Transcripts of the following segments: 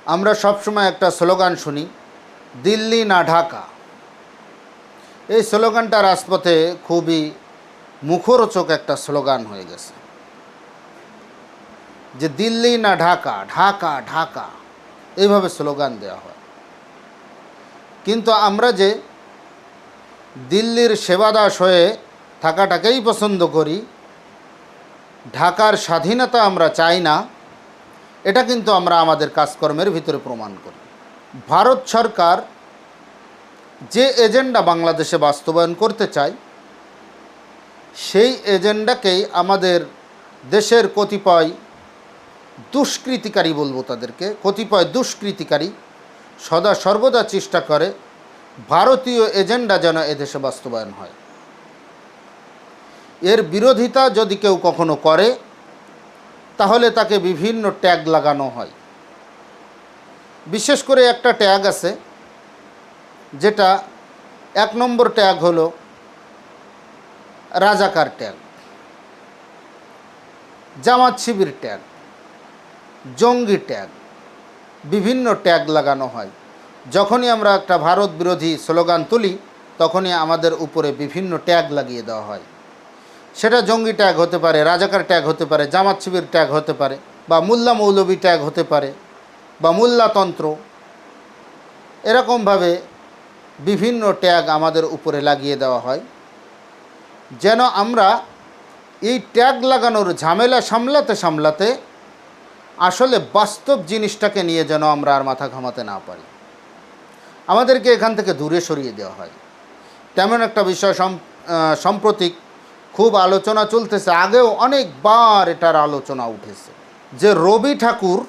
আমরা সবসময় একটা স্লোগান শুনি, দিল্লি না ঢাকা। এই স্লোগানটা রাজপথে খুবই মুখরোচক একটা স্লোগান হয়ে গেছে, যে দিল্লি না ঢাকা, ঢাকা ঢাকা, এইভাবে স্লোগান দেওয়া হয়। কিন্তু আমরা যে দিল্লির সেবাদাস হয়ে থাকাটাকেই পছন্দ করি, ঢাকার স্বাধীনতা আমরা চাই না, এটা কিন্তু আমরা আমাদের কাজকর্মের ভিতরে প্রমাণ করি। ভারত সরকার যে এজেন্ডা বাংলাদেশে বাস্তবায়ন করতে চায়, সেই এজেন্ডাকেই আমাদের দেশের কতিপয় দুষ্কৃতিকারী, বলবো তাদেরকে, কতিপয় দুষ্কৃতিকারী সর্বদা চেষ্টা করে ভারতীয় এজেন্ডা যেন এদেশে বাস্তবায়ন হয়। এর বিরোধিতা যদি কেউ কখনো করে, তাহলে তাকে বিভিন্ন ট্যাগ লাগানো হয়। বিশেষ করে একটা ট্যাগ আছে, যেটা 1 নম্বর ট্যাগ হলো রাজাকার ট্যাগ, জামাত শিবির ট্যাগ, জঙ্গি ট্যাগ, বিভিন্ন ট্যাগ লাগানো হয়। যখনই আমরা একটা ভারত বিরোধী স্লোগান তুলি, তখনই আমাদের উপরে বিভিন্ন ট্যাগ লাগিয়ে দেওয়া হয়। সেটা জঙ্গি ট্যাগ হতে পারে, রাজাকার ট্যাগ হতে পারে, জামাত শিবির ট্যাগ হতে পারে, বা মোল্লা মৌলবী ট্যাগ হতে পারে, বা মোল্লাতন্ত্র, এরকমভাবে বিভিন্ন ট্যাগ আমাদের উপরে লাগিয়ে দেওয়া হয়, যেন আমরা এই ট্যাগ লাগানোর ঝামেলা সামলাতে সামলাতে আসলে বাস্তব জিনিসটাকে নিয়ে যেন আমরা আর মাথা ঘামাতে না পারি, আমাদেরকে এখান থেকে দূরে সরিয়ে দেওয়া হয়। তেমন একটা বিষয় সাম্প্রতিক খুব আলোচনা চলতেছে, আগেও অনেকবার এটার আলোচনা উঠেছে, যে রবি ঠাকুর,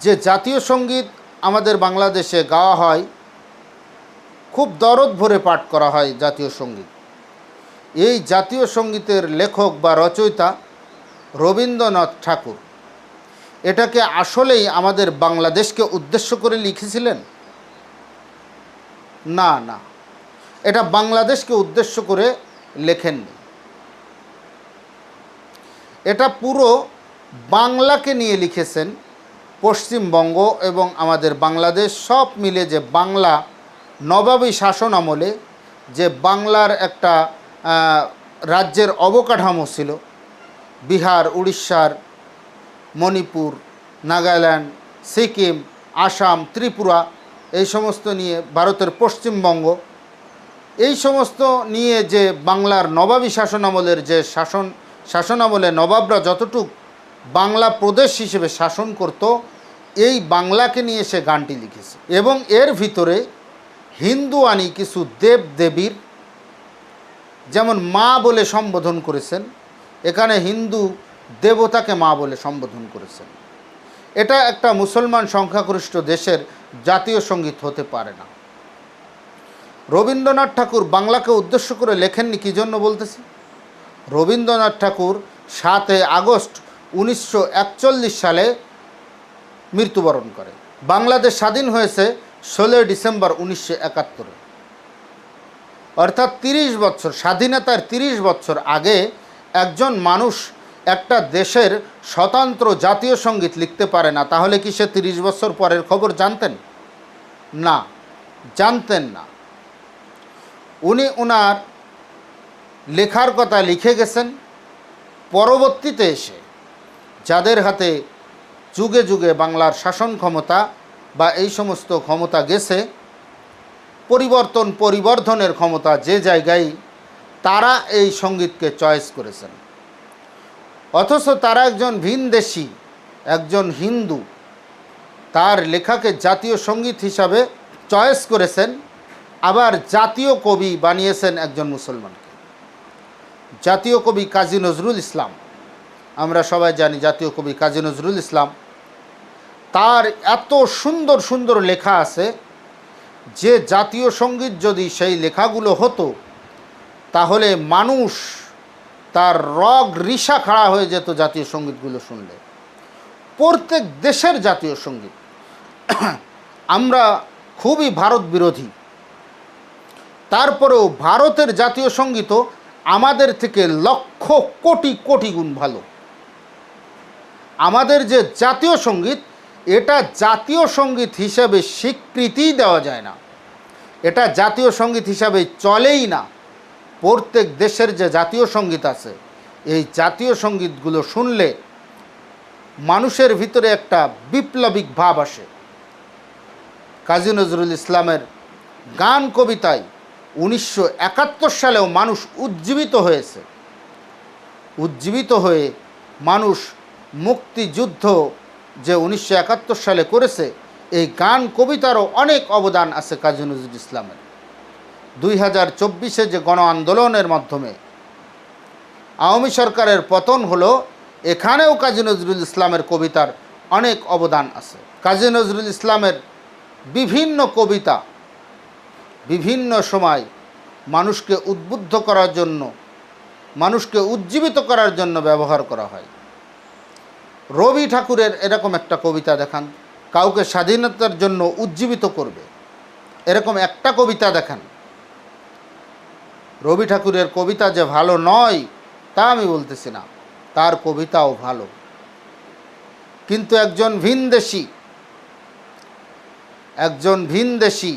যে জাতীয় সঙ্গীত আমাদের বাংলাদেশে গাওয়া হয়, খুব দরদ ভরে পাঠ করা হয় জাতীয় সঙ্গীত। এই জাতীয় সঙ্গীতের লেখক বা রচয়িতা রবীন্দ্রনাথ ঠাকুর এটাকে আসলেই আমাদের বাংলাদেশকে উদ্দেশ্য করে লিখেছিলেন? না না, এটা বাংলাদেশকে উদ্দেশ্য করে লেখেননি। এটা পুরো বাংলাকে নিয়ে লিখেছেন। পশ্চিমবঙ্গ এবং আমাদের বাংলাদেশ সব মিলে যে বাংলা নবাবী শাসন আমলে যে বাংলার একটা রাজ্যের অবকাঠামো ছিল, বিহার, উড়িষ্যার, মণিপুর, নাগাল্যান্ড, সিকিম, আসাম, ত্রিপুরা, এই সমস্ত নিয়ে ভারতের পশ্চিমবঙ্গ, এই সমস্ত নিয়ে যে বাংলার নবাবী শাসনামলের যে শাসনামলে নবাবরা যতটুকু বাংলা প্রদেশ হিসেবে শাসন করত, এই বাংলাকে নিয়ে সে গানটি লিখেছে। এবং এর ভিতরে হিন্দু আনি কিছু দেব দেবীর, যেমন মা বলে সম্বোধন করেছেন, এখানে হিন্দু দেবতাকে মা বলে সম্বোধন করেছেন। এটা একটা মুসলমান সংখ্যাগরিষ্ঠ দেশের জাতীয় সঙ্গীত হতে পারে না। রবীন্দ্রনাথ ঠাকুর বাংলাকে উদ্দেশ্য করে লেখেননি, কী জন্য বলতেছি? রবীন্দ্রনাথ ঠাকুর 7 আগস্ট 1941 সালে মৃত্যুবরণ করে। বাংলাদেশ স্বাধীন হয়েছে 16 ডিসেম্বর 1971। অর্থাৎ 30 বছর, স্বাধীনতার 30 বছর আগে একজন মানুষ একটা দেশের স্বতন্ত্র জাতীয় সঙ্গীত লিখতে পারে না, তাহলে কি সে 30 বছর পরের খবর জানতেন? না, জানতেন না। উনি ওনার লেখার কথা লিখে গেছেন, পরবর্তীতে এসে যাদের হাতে যুগে যুগে বাংলার শাসন ক্ষমতা বা এই সমস্ত ক্ষমতা গেছে, পরিবর্ধনের ক্ষমতা যে জায়গায়, তারা এই সঙ্গীতকে চয়েস করেছেন। অথচ তারা একজন ভিনদেশী, একজন হিন্দু, তার লেখাকে জাতীয় সঙ্গীত হিসাবে চয়েস করেছেন, আবার জাতীয় কবি বানিয়েছেন একজন মুসলমানকে। জাতীয় কবি কাজী নজরুল ইসলাম, আমরা সবাই জানি জাতীয় কবি কাজী নজরুল ইসলাম, তার এত সুন্দর সুন্দর লেখা আছে, যে জাতীয় সঙ্গীত যদি সেই লেখাগুলো হতো, তাহলে মানুষ তার রগ রিসা খাড়া হয়ে যেত জাতীয় সঙ্গীতগুলো শুনলে। প্রত্যেক দেশের জাতীয় সঙ্গীত, আমরা খুবই ভারত বিরোধী, তারপরেও ভারতের জাতীয় সঙ্গীতও আমাদের থেকে লক্ষ কোটি কোটি গুণ ভালো। আমাদের যে জাতীয় সঙ্গীত, এটা জাতীয় সঙ্গীত হিসাবে স্বীকৃতিই দেওয়া যায় না, এটা জাতীয় সঙ্গীত হিসাবে চলেই না। প্রত্যেক দেশের যে জাতীয় সঙ্গীত আছে, এই জাতীয় সঙ্গীতগুলো শুনলে মানুষের ভিতরে একটা বিপ্লবিক ভাব আসে। কাজী নজরুল ইসলামের গান কবিতায় 1971 সালেও মানুষ উজ্জীবিত হয়েছে, উজ্জীবিত হয়ে মানুষ মুক্তিযুদ্ধ যে 1971 সালে করেছে, এই গান কবিতারও অনেক অবদান আছে কাজী নজরুল ইসলামের। 2024-এ যে গণ আন্দোলনের মাধ্যমে আওয়ামী সরকারের পতন হলো, এখানেও কাজী নজরুল ইসলামের কবিতার অনেক অবদান আছে। কাজী নজরুল ইসলামের বিভিন্ন কবিতা বিভিন্ন সময় মানুষকে উদ্বুদ্ধ করার জন্য, মানুষকে উজ্জীবিত করার জন্য ব্যবহার করা হয়। রবি ঠাকুরের এরকম একটা কবিতা দেখান, কাউকে স্বাধীনতার জন্য উজ্জীবিত করবে, এরকম একটা কবিতা দেখান। রবি ঠাকুরের কবিতা যে ভালো নয় তা আমি বলতেছি না, তার কবিতাও ভালো। কিন্তু একজন ভিনদেশি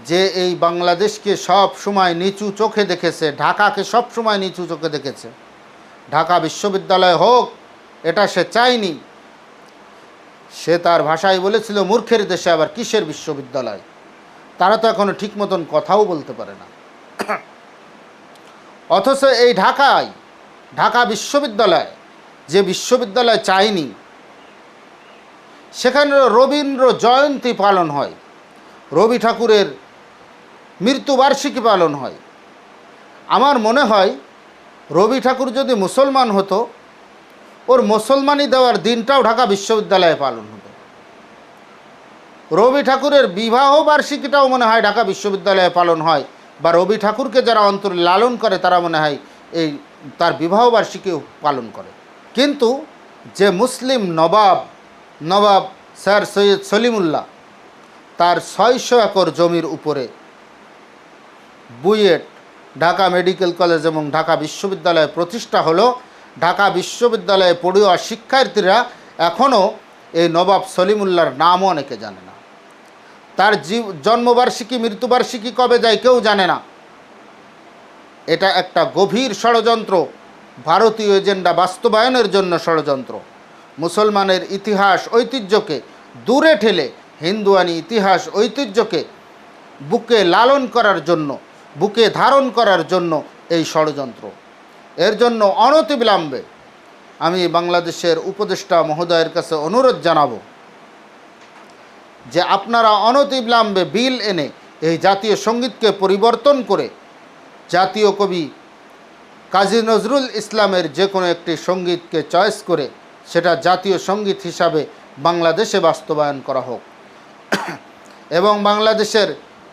যে এই বাংলাদেশকে সব সময় নিচু চোখে দেখেছে, ঢাকাকে সব সময় নিচু চোখে দেখেছে, ঢাকা বিশ্ববিদ্যালয় হোক এটা সে চায়নি। সে তার ভাষায় বলেছিল, মূর্খের দেশে আবার কিসের বিশ্ববিদ্যালয়। তারা তো এখনো ঠিক মতন কথাও বলতে পারে না। অথচ এই ঢাকা বিশ্ববিদ্যালয়, যে বিশ্ববিদ্যালয় চায়নি, সেখানে রবীন্দ্র জয়ন্তী পালন হয়, রবি ঠাকুরের মৃত্যুবার্ষিকী পালন হয়। আমার মনে হয় রবি ঠাকুর যদি মুসলমান হতো, ওর মুসলমানি দেওয়ার দিনটাও ঢাকা বিশ্ববিদ্যালয়ে পালন হতো। রবি ঠাকুরের বিবাহ বার্ষিকীটাও মনে হয় ঢাকা বিশ্ববিদ্যালয়ে পালন হয়, বা রবি ঠাকুরকে যারা অন্তরে লালন করে তারা মনে হয় এই তার বিবাহ বার্ষিকীও পালন করে। কিন্তু যে মুসলিম নবাব স্যার সৈয়দ সলিমুল্লাহ, তার 600 একর জমির উপরে বুয়েট, ঢাকা মেডিকেল কলেজ এবং ঢাকা বিশ্ববিদ্যালয় প্রতিষ্ঠা হলো। ঢাকা বিশ্ববিদ্যালয়ে পড়ুয়া শিক্ষার্থীরা এখনও এই নবাব সলিমুল্লাহর নামও অনেকে জানে না। তার জন্মবার্ষিকী মৃত্যুবার্ষিকী কবে যায় কেউ জানে না। এটা একটা গভীর ষড়যন্ত্র, ভারতীয় এজেন্ডা বাস্তবায়নের জন্য ষড়যন্ত্র। মুসলমানের ইতিহাস ঐতিহ্যকে দূরে ঠেলে হিন্দুয়ানি ইতিহাস ঐতিহ্যকে বুকে লালন করার জন্য, বুকে ধারণ করার জন্য এই ষড়যন্ত্র। এর জন্য অনতিবিলম্বে আমি বাংলাদেশের উপদেষ্টা মহোদয়ের কাছে অনুরোধ জানাবো যে আপনারা অনতিবিলম্বে বিল এনে এই জাতীয় সঙ্গীতকে পরিবর্তন করে জাতীয় কবি কাজী নজরুল ইসলামের যে কোনো একটি সঙ্গীতকে চয়েস করে সেটা জাতীয় সঙ্গীত হিসাবে বাংলাদেশে বাস্তবায়ন করা হোক। এবং বাংলাদেশের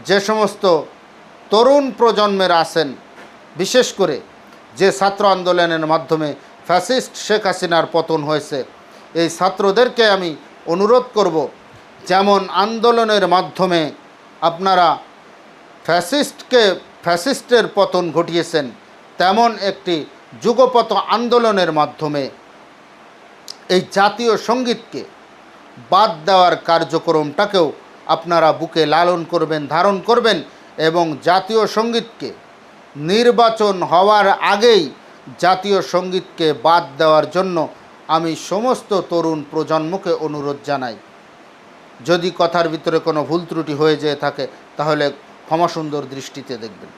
যে সমস্ত তরুণ প্রজন্মের আছেন, বিশেষ করে যে ছাত্র আন্দোলনের মাধ্যমে ফ্যাসিস্ট শেখ হাসিনার পতন হয়েছে, এই ছাত্রদেরকে আমি অনুরোধ করব, যেমন আন্দোলনের মাধ্যমে আপনারা ফ্যাসিস্টের পতন ঘটিয়েছেন, তেমন একটি যুগপৎ আন্দোলনের মাধ্যমে এই জাতীয় সঙ্গীতকে বাদ দেওয়ার কার্যক্রমটাকেও আপনারা বুকে লালন করবেন, ধারণ করবেন। এবং জাতীয় সঙ্গীতকে নির্বাচন হওয়ার আগেই জাতীয় সঙ্গীতকে বাদ দেওয়ার জন্য আমি সমস্ত তরুণ প্রজন্মকে অনুরোধ জানাই। যদি কথার ভিতরে কোনো ভুল ত্রুটি হয়ে যেয়ে থাকে তাহলে ক্ষমাসুন্দর দৃষ্টিতে দেখবেন।